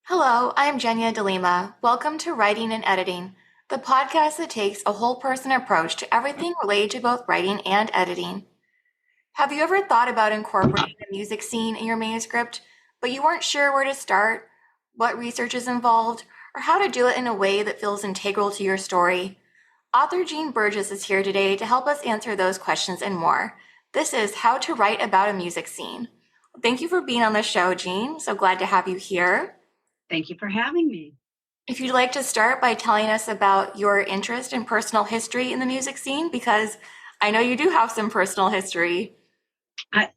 Hello, I'm Jenya DeLima. Welcome to Writing and Editing, the podcast that takes a whole person approach to everything related to both writing and editing. Have you ever thought about incorporating a music scene in your manuscript, but you weren't sure where to start, what research is involved, or how to do it in a way that feels integral to your story? Author Jean Burgess is here today to help us answer those questions and more. This is How to Write About a Music Scene. Thank you for being on the show, Jean. So glad to have you here. Thank you for having me. If you'd like to start by telling us about your interest and personal history in the music scene, because I know you do have some personal history.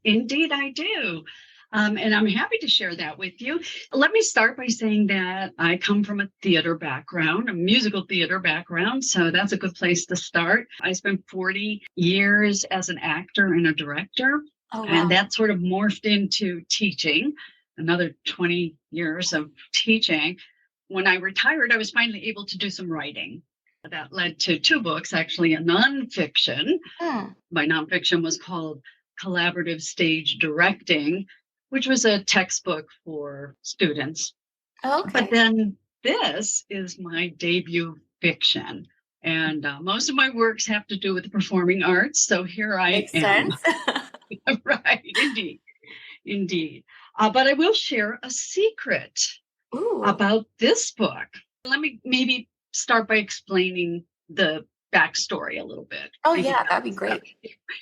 Indeed, I do. And I'm happy to share that with you. Let me start by saying that I come from a theater background, a musical theater background. So that's a good place to start. I spent 40 years as an actor and a director. Oh, wow. And that sort of morphed into teaching, another 20 years of teaching. When I retired, I was finally able to do some writing. That led to two books, actually, a nonfiction. My nonfiction was called Collaborative Stage Directing, which was a textbook for students. Okay. But then this is my debut fiction. And most of my works have to do with the performing arts. So here I Makes am. sense. Right, indeed. But I will share a secret about this book. Let me maybe start by explaining the backstory a little bit. Oh, yeah, that'd be great.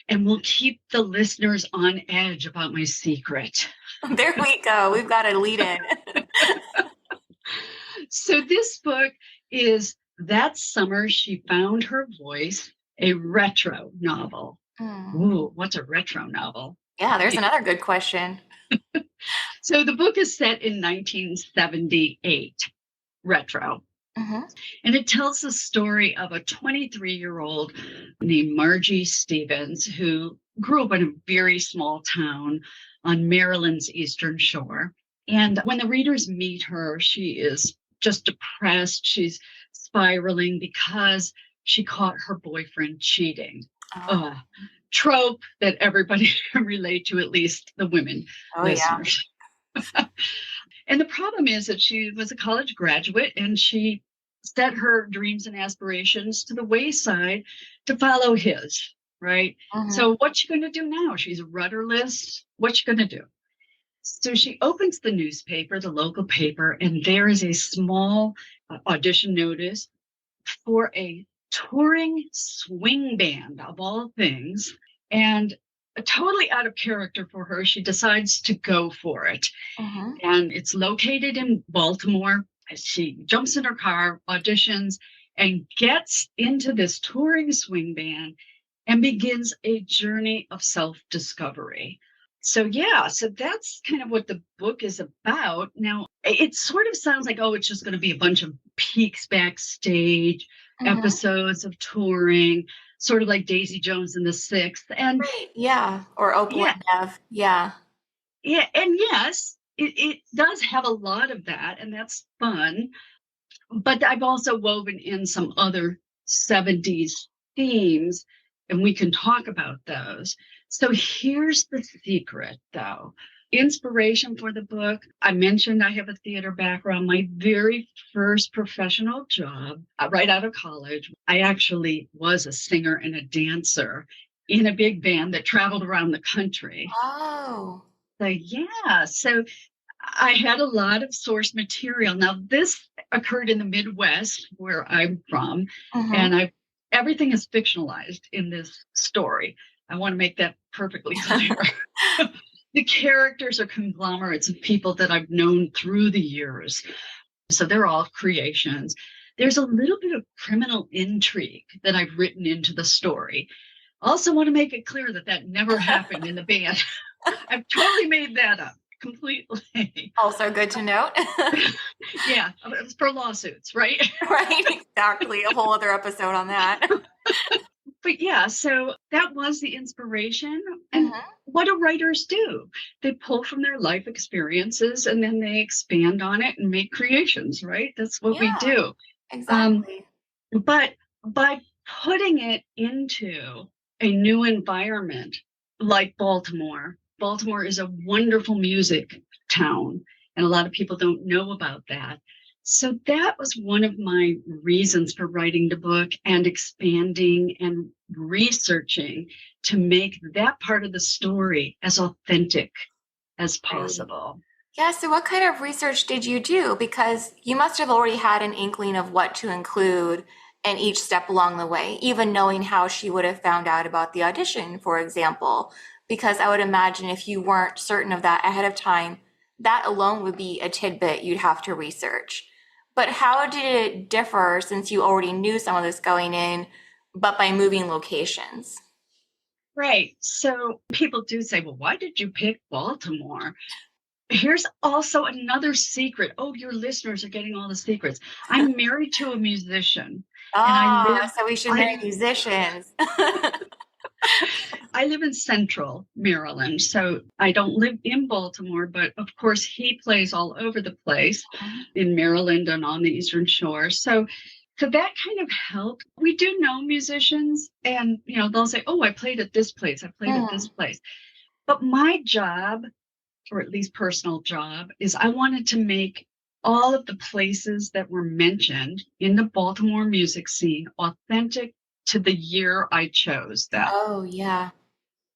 And we'll keep the listeners on edge about my secret. There we go. We've got a lead in. So this book is That Summer She Found Her Voice, a retro novel. Ooh, what's a retro novel? Yeah, there's another good question. So the book is set in 1978, retro. And it tells the story of a 23-year-old named Margie Stevens who grew up in a very small town on Maryland's Eastern Shore. And when the readers meet her, she is just depressed. She's spiraling because she caught her boyfriend cheating. Trope that everybody can relate to, at least the women listeners. Yeah. And the problem is that she was a college graduate and she set her dreams and aspirations to the wayside to follow his, right? So what's she going to do now? She's rudderless. What's she going to do? So she opens the newspaper, the local paper, and there is a small audition notice for a touring swing band, of all things. And totally out of character for her, she decides to go for it. And it's located in Baltimore. She jumps in her car, auditions, and gets into this touring swing band and begins a journey of self-discovery. So that's kind of what the book is about. Now, it sort of sounds like, it's just going to be a bunch of peeks backstage, episodes of touring, sort of like Daisy Jones and the Sixth. And or Opal and Nev. Yeah, and yes, it does have a lot of that, and that's fun. But I've also woven in some other 70s themes, and we can talk about those. So here's the secret, though. Inspiration for the book. I mentioned I have a theater background. My very first professional job right out of college, I actually was a singer and a dancer in a big band that traveled around the country. Oh. So I had a lot of source material. Now, this occurred in the Midwest, where I'm from, and everything is fictionalized in this story. I want to make that perfectly clear. The characters are conglomerates of people that I've known through the years. So they're all creations. There's a little bit of criminal intrigue that I've written into the story. Also want to make it clear that never happened in the band. I've totally made that up completely. Also good to note. Yeah, it's for lawsuits, right? Right, exactly. A whole other episode on that. But yeah, so that was the inspiration. And what do writers do? They pull from their life experiences and then they expand on it and make creations, right? That's what we do. Exactly. But by putting it into a new environment like Baltimore is a wonderful music town. And a lot of people don't know about that. So that was one of my reasons for writing the book and expanding and researching to make that part of the story as authentic as possible. Yeah, so what kind of research did you do? Because you must have already had an inkling of what to include in each step along the way, even knowing how she would have found out about the audition, for example. Because I would imagine if you weren't certain of that ahead of time, that alone would be a tidbit you'd have to research. But how did it differ since you already knew some of this going in, but by moving locations? Right. So people do say, well, why did you pick Baltimore? Here's also another secret. Oh, your listeners are getting all the secrets. I'm married to a musician and So we should marry musicians. I live in central Maryland. So I don't live in Baltimore, but of course he plays all over the place in Maryland and on the Eastern Shore. So that kind of helped. We do know musicians and, they'll say, oh, I played at this place. I played at this place. But my job, or at least personal job, is I wanted to make all of the places that were mentioned in the Baltimore music scene authentic to the year I chose them. Oh, yeah.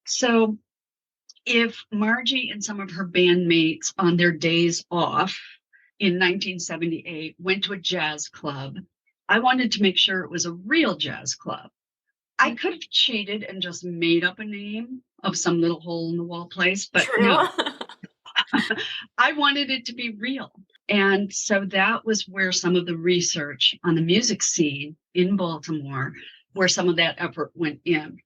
So if Margie and some of her bandmates on their days off in 1978 went to a jazz club, I wanted to make sure it was a real jazz club. I could have cheated and just made up a name of some little hole in the wall place, but no. I wanted it to be real. And so that was where some of the research on the music scene in Baltimore, where some of that effort went in.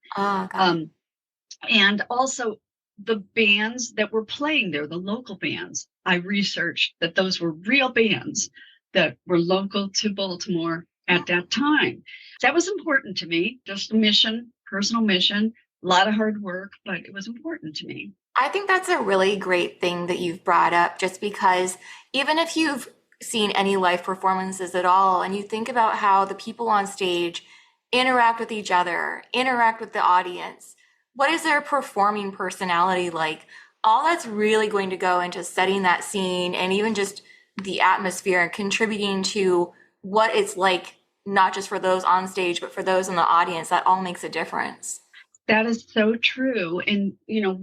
And also the bands that were playing there, the local bands, I researched that those were real bands that were local to Baltimore at that time. That was important to me, just a mission, personal mission, a lot of hard work, but it was important to me. I think that's a really great thing that you've brought up, just because even if you've seen any live performances at all, and you think about how the people on stage interact with each other, interact with the audience, what is their performing personality like? All that's really going to go into setting that scene and even just the atmosphere and contributing to what it's like, not just for those on stage, but for those in the audience. That all makes a difference. That is so true. And,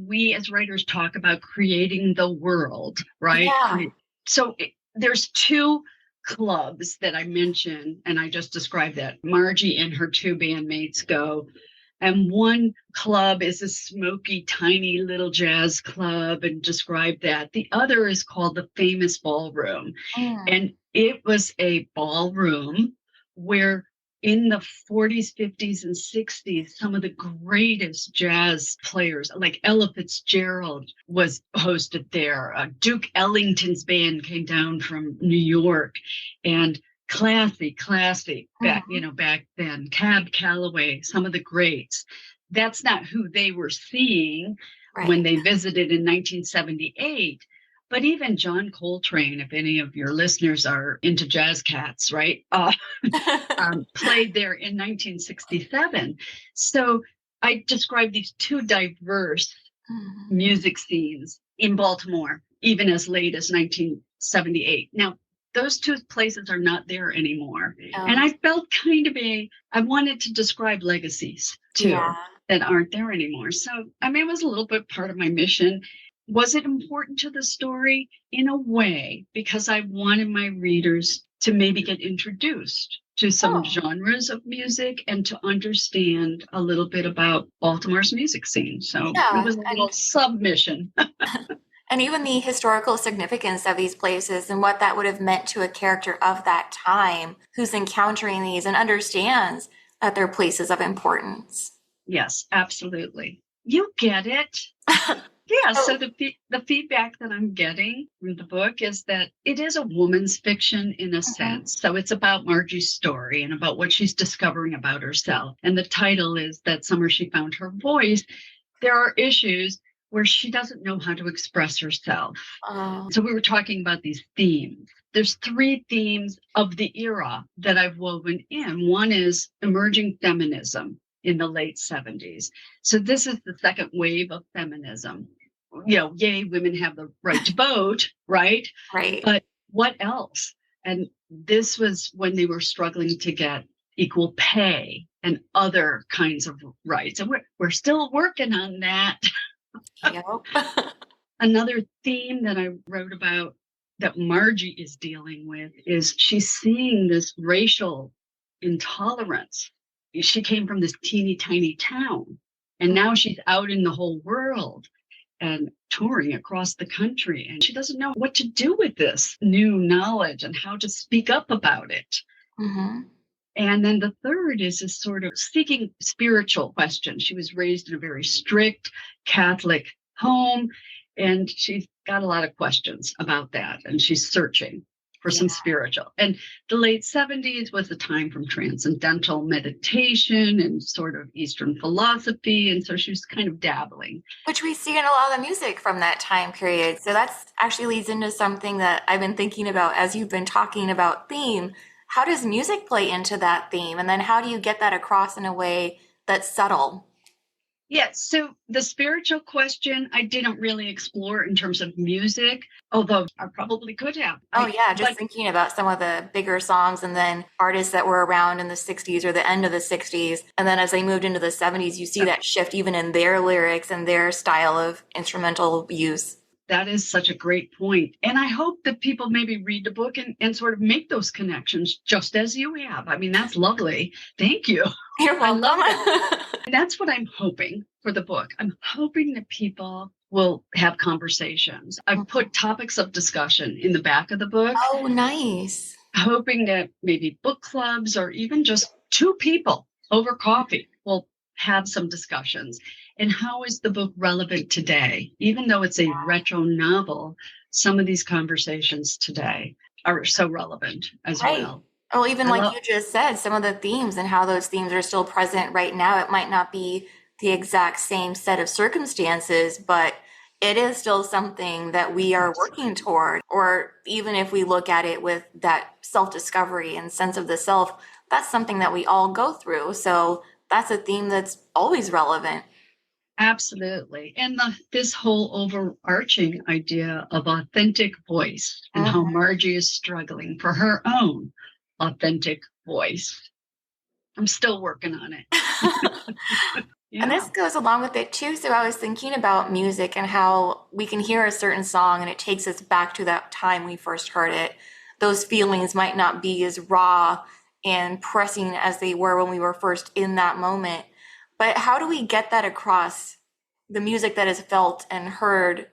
we as writers talk about creating the world, right? Yeah. So there's two clubs that I mentioned, and I just described that. Margie and her two bandmates go. And one club is a smoky, tiny little jazz club and describe that. The other is called the Famous Ballroom. And it was a ballroom where in the 40s, 50s, and 60s, some of the greatest jazz players, like Ella Fitzgerald, was hosted there. Duke Ellington's band came down from New York, and classy back then. Cab Calloway, some of the greats. That's not who they were seeing when they visited in 1978. But even John Coltrane, if any of your listeners are into jazz cats, right, played there in 1967. So I described these two diverse music scenes in Baltimore, even as late as 1978. Now, those two places are not there anymore. And I felt I wanted to describe legacies too that aren't there anymore. So, it was a little bit part of my mission. Was it important to the story? In a way, because I wanted my readers to maybe get introduced to some genres of music and to understand a little bit about Baltimore's music scene. So it was a little submission. And even the historical significance of these places and what that would have meant to a character of that time who's encountering these and understands that they're places of importance. Yes, absolutely. You get it. Yeah, so the feedback that I'm getting from the book is that it is a woman's fiction in a sense. So it's about Margie's story and about what she's discovering about herself. And the title is That Summer She Found Her Voice. There are issues where she doesn't know how to express herself. So we were talking about these themes. There's three themes of the era that I've woven in. One is emerging feminism in the late 70s. So this is the second wave of feminism. yay, women have the right to vote, right? Right. But what else? And this was when they were struggling to get equal pay and other kinds of rights. And we're still working on that. Yep. Another theme that I wrote about that Margie is dealing with is she's seeing this racial intolerance. She came from this teeny tiny town, and now she's out in the whole world and touring across the country. And she doesn't know what to do with this new knowledge and how to speak up about it. Mm-hmm. And then the third is this sort of seeking spiritual question. She was raised in a very strict Catholic home, and she's got a lot of questions about that. And she's searching for some spiritual. And the late 70s was the time from transcendental meditation and sort of Eastern philosophy. And so she was kind of dabbling. Which we see in a lot of the music from that time period. So that's actually leads into something that I've been thinking about as you've been talking about theme. How does music play into that theme? And then how do you get that across in a way that's subtle? Yeah, so the spiritual question I didn't really explore in terms of music, although I probably could have. Oh, yeah, just thinking about some of the bigger songs and then artists that were around in the 60s or the end of the 60s. And then as they moved into the 70s, you see that shift even in their lyrics and their style of instrumental use. That is such a great point. And I hope that people maybe read the book and sort of make those connections just as you have. I mean, that's lovely. Thank you. You're welcome. I love it. That's what I'm hoping for the book. I'm hoping that people will have conversations. I've put topics of discussion in the back of the book. Oh, nice. Hoping that maybe book clubs or even just two people over coffee will have some discussions. And how is the book relevant today? Even though it's a retro novel, some of these conversations today are so relevant as well. Well, even like you just said, some of the themes and how those themes are still present right now. It might not be the exact same set of circumstances, but it is still something that we are working toward. Or even if we look at it with that self-discovery and sense of the self, that's something that we all go through. So that's a theme that's always relevant. Absolutely. And this whole overarching idea of authentic voice and how Margie is struggling for her own authentic voice. I'm still working on it. And this goes along with it too. So I was thinking about music and how we can hear a certain song and it takes us back to that time we first heard it. Those feelings might not be as raw and pressing as they were when we were first in that moment. But how do we get that across the music that is felt and heard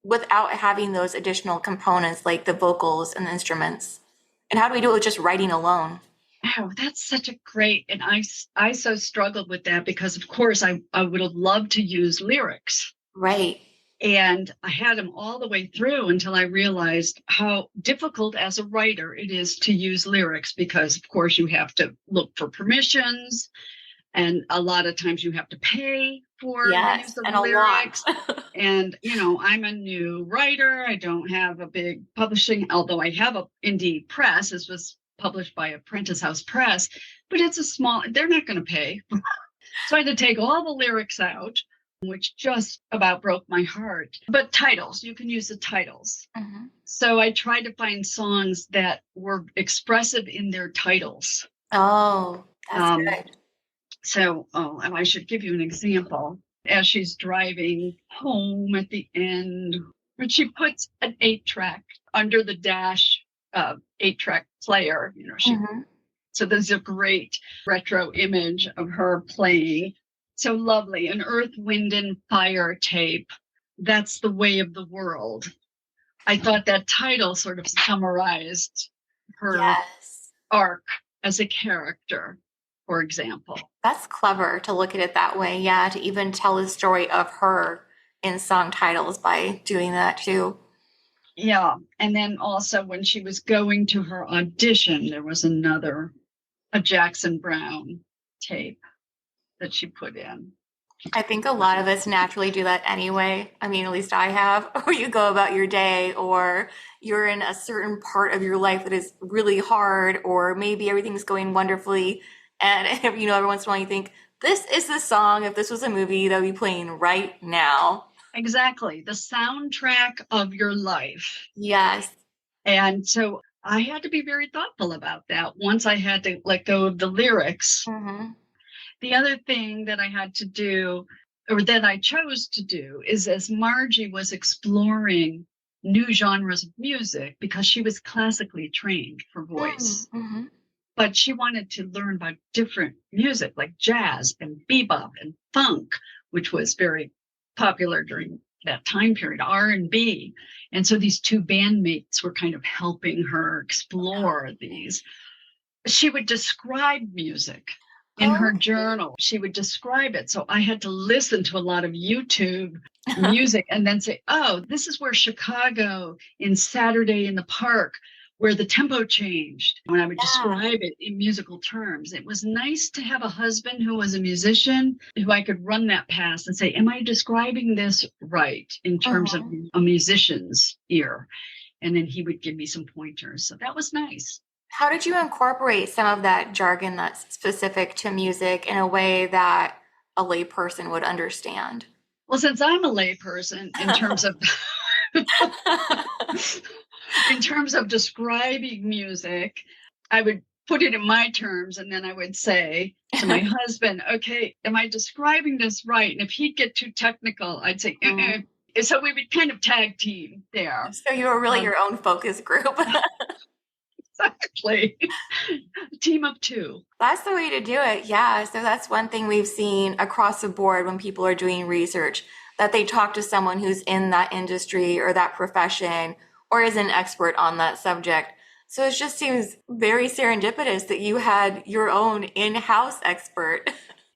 without having those additional components like the vocals and the instruments? And how do we do it with just writing alone? Oh, that's such a great, and I so struggled with that because of course I would have loved to use lyrics. Right. And I had them all the way through until I realized how difficult as a writer it is to use lyrics because of course you have to look for permissions. And a lot of times you have to pay for the use of the lyrics. And, I'm a new writer. I don't have a big publishing, although I have a indie press. This was published by Apprentice House Press, but it's a small, they're not going to pay. So I had to take all the lyrics out, which just about broke my heart. But titles, you can use the titles. So I tried to find songs that were expressive in their titles. Oh, that's good. So, and I should give you an example. As she's driving home at the end, when she puts an 8-track under the dash 8-track player, so there's a great retro image of her playing. So lovely, an Earth, Wind, and Fire tape. That's the way of the world. I thought that title sort of summarized her arc as a character. For example. That's clever to look at it that way. Yeah, to even tell the story of her in song titles by doing that too. Yeah. And then also when she was going to her audition, there was a Jackson Browne tape that she put in. I think a lot of us naturally do that anyway. I mean, at least I have. Or you go about your day or you're in a certain part of your life that is really hard or maybe everything's going wonderfully. And, every once in a while you think, this is the song, if this was a movie, that would be playing right now. Exactly. The soundtrack of your life. Yes. And so I had to be very thoughtful about that once I had to let go of the lyrics. Mm-hmm. The other thing that I had to do, or that I chose to do, is as Margie was exploring new genres of music, because she was classically trained for voice, Mm-hmm. but she wanted to learn about different music like jazz and bebop and funk, which was very popular during that time period, R&B. And so these two bandmates were kind of helping her explore these. She would describe music in her Okay. journal. She would describe it. So I had to listen to a lot of YouTube music and then say, oh, this is where Chicago in Saturday in the Park, where the tempo changed. When I would Yeah. describe it in musical terms, it was nice to have a husband who was a musician who I could run that past and say, am I describing this right in terms of Mm-hmm. a musician's ear? And then he would give me some pointers. So that was nice. How did you incorporate some of that jargon that's specific to music in a way that a layperson would understand? Well, since I'm a layperson, in terms of describing music, I would put it in my terms, and then I would say to my husband, okay, am I describing this right? And if he'd get too technical, I'd say, Mm. So we would kind of tag team there. So you were really your own focus group. Exactly. Team of two. That's the way to do it. Yeah. So that's one thing we've seen across the board when people are doing research, that they talk to someone who's in that industry or that profession or is an expert on that subject. So it just seems very serendipitous that you had your own in-house expert.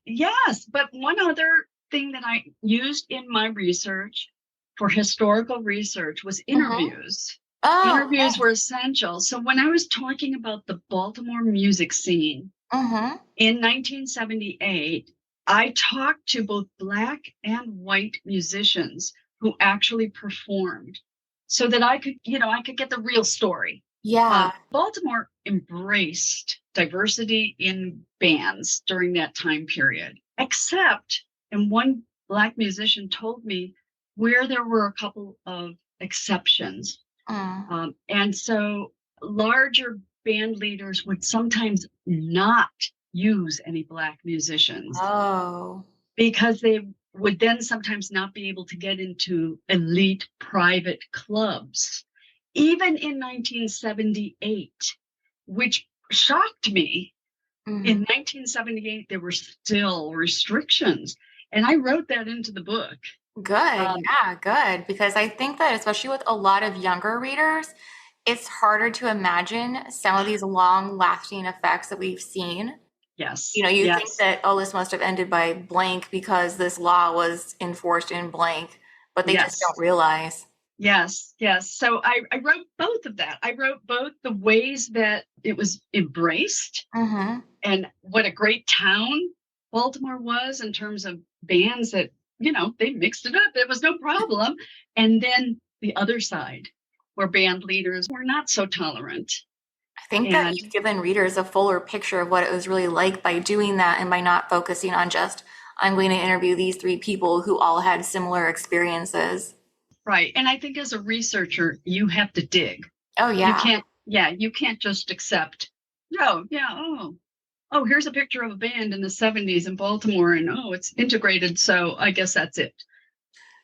Yes, but one other thing that I used in my research for historical research was Mm-hmm. interviews. Oh, Interviews nice. were essential. So when I was talking about the Baltimore music scene Mm-hmm. in 1978, I talked to both Black and white musicians who actually performed so that I could get the real story. Yeah. Baltimore embraced diversity in bands during that time period, except, and one Black musician told me, where there were a couple of exceptions. Mm. And so larger band leaders would sometimes not use any Black musicians Oh. because they would then sometimes not be able to get into elite private clubs, even in 1978, which shocked me. Mm. In 1978, there were still restrictions. And I wrote that into the book. Good. Um, Yeah, good. Because I think that especially with a lot of younger readers, it's harder to imagine some of these long lasting effects that we've seen. yes, You think yes, that, oh, this must have ended by blank because this law was enforced in blank, but they just yes. don't realize. Yes, yes. So I wrote both of that. I wrote both the ways that it was embraced Mm-hmm. and what a great town Baltimore was in terms of bands that, they mixed it up. It was no problem. And then the other side, where band leaders were not so tolerant. I think that And you've given readers a fuller picture of what it was really like by doing that and by not focusing on just, I'm going to interview these three people who all had similar experiences. right. And I think as a researcher, you have to dig. Oh, yeah. You can't just accept, no, yeah, oh, here's a picture of a band in the 70s in Baltimore, and oh, it's integrated. So I guess that's it.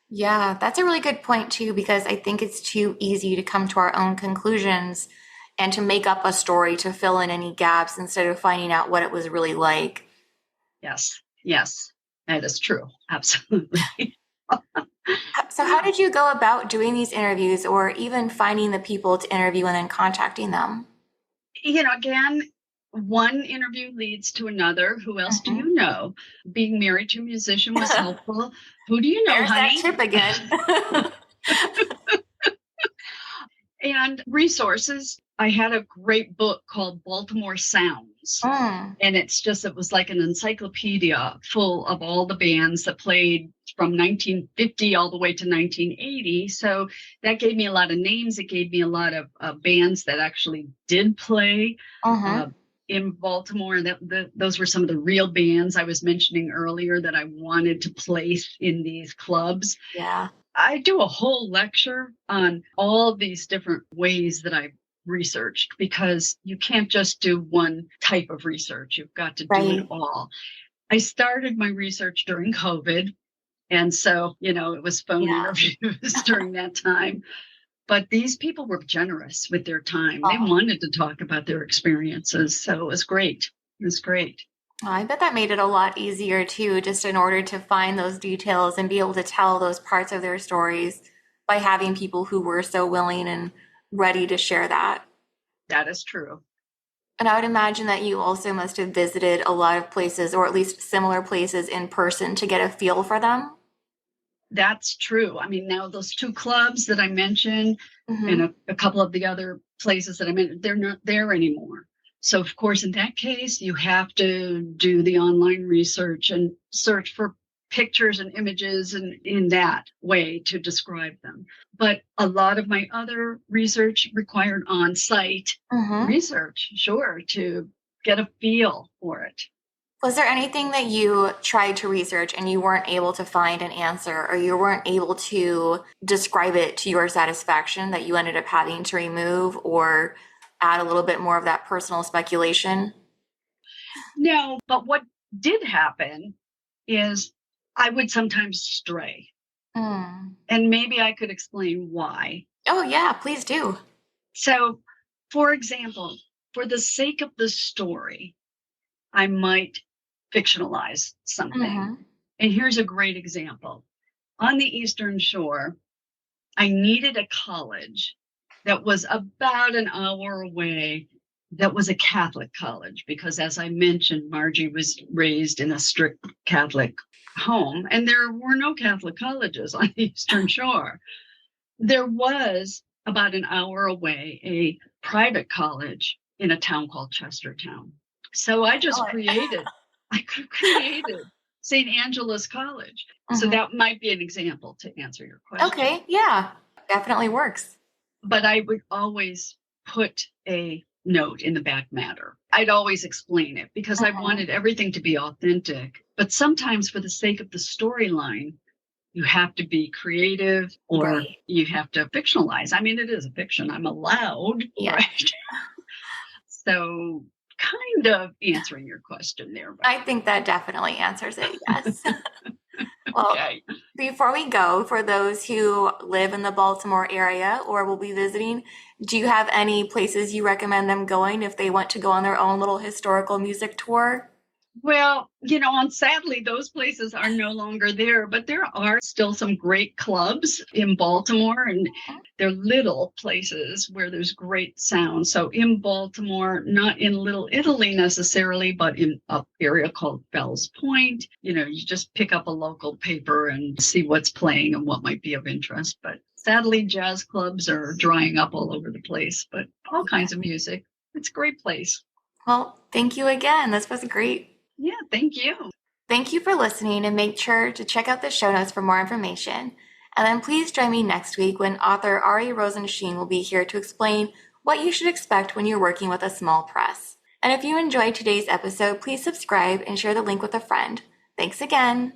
Yeah, that's a really good point too, because I think it's too easy to come to our own conclusions and to make up a story to fill in any gaps instead of finding out what it was really like. Yes, yes, that is true. Absolutely. So, how did you go about doing these interviews or even finding the people to interview and then contacting them? Again, one interview leads to another. Who else do Mhm. you know? Being married to a musician was helpful. Who do you know, There's that honey? tip again. And resources. I had a great book called Baltimore Sounds. Mm, And it was like an encyclopedia full of all the bands that played from 1950 all the way to 1980. So that gave me a lot of names. It gave me a lot of bands that actually did play hmm. uh, in Baltimore. And those were some of the real bands I was mentioning earlier that I wanted to place in these clubs. Yeah. I do a whole lecture on all these different ways that I've researched, because you can't just do one type of research. You've got to do it Right. all. I started my research during COVID. And so, it was phone Yeah. interviews during that time. But these people were generous with their time. They Oh, wanted to talk about their experiences. So it was great. It was great. I bet that made it a lot easier too, just in order to find those details and be able to tell those parts of their stories by having people who were so willing and ready to share that. That is true. And I would imagine that you also must have visited a lot of places, or at least similar places in person to get a feel for them. That's true. I mean, now those two clubs that I mentioned and Hmm. a couple of the other places that I mentioned, they're not there anymore. So, of course, in that case, you have to do the online research and search for pictures and images and in that way to describe them. But a lot of my other research required on-site Hmm. research, sure, to get a feel for it. Was there anything that you tried to research and you weren't able to find an answer, or you weren't able to describe it to your satisfaction, that you ended up having to remove or add a little bit more of that personal speculation? No, but what did happen is I would sometimes stray. Mm. And maybe I could explain why. Oh, yeah, please do. So, for example, for the sake of the story, I might fictionalize something. Hmm. And here's a great example. On the Eastern Shore, I needed a college that was about an hour away, that was a Catholic college, because as I mentioned, Margie was raised in a strict Catholic home, and there were no Catholic colleges on the Eastern Shore. There was about an hour away a private college in a town called Chestertown. So I Oh, just created St. Angela's College. So hmm. that might be an example to answer your question. Okay, yeah, definitely works. But I would always put a note in the back matter. I'd always explain it because I Hmm. wanted everything to be authentic. But sometimes, for the sake of the storyline, you have to be creative or Right. you have to fictionalize. I mean, it is a fiction. I'm allowed, Yeah. right? So, kind of answering your question there, but I think that definitely answers it, yes. Well, okay. before we go, for those who live in the Baltimore area or will be visiting, do you have any places you recommend them going if they want to go on their own little historical music tour? Well, and sadly, those places are no longer there, but there are still some great clubs in Baltimore, and they're little places where there's great sound. So in Baltimore, not in Little Italy necessarily, but in an area called Fells Point, you just pick up a local paper and see what's playing and what might be of interest. But sadly, jazz clubs are drying up all over the place, but all kinds of music. It's a great place. Well, thank you again. This was great. Yeah, thank you. Thank you for listening, and make sure to check out the show notes for more information. And then please join me next week when author Ari Rosenstein will be here to explain what you should expect when you're working with a small press. And if you enjoyed today's episode, please subscribe and share the link with a friend. Thanks again.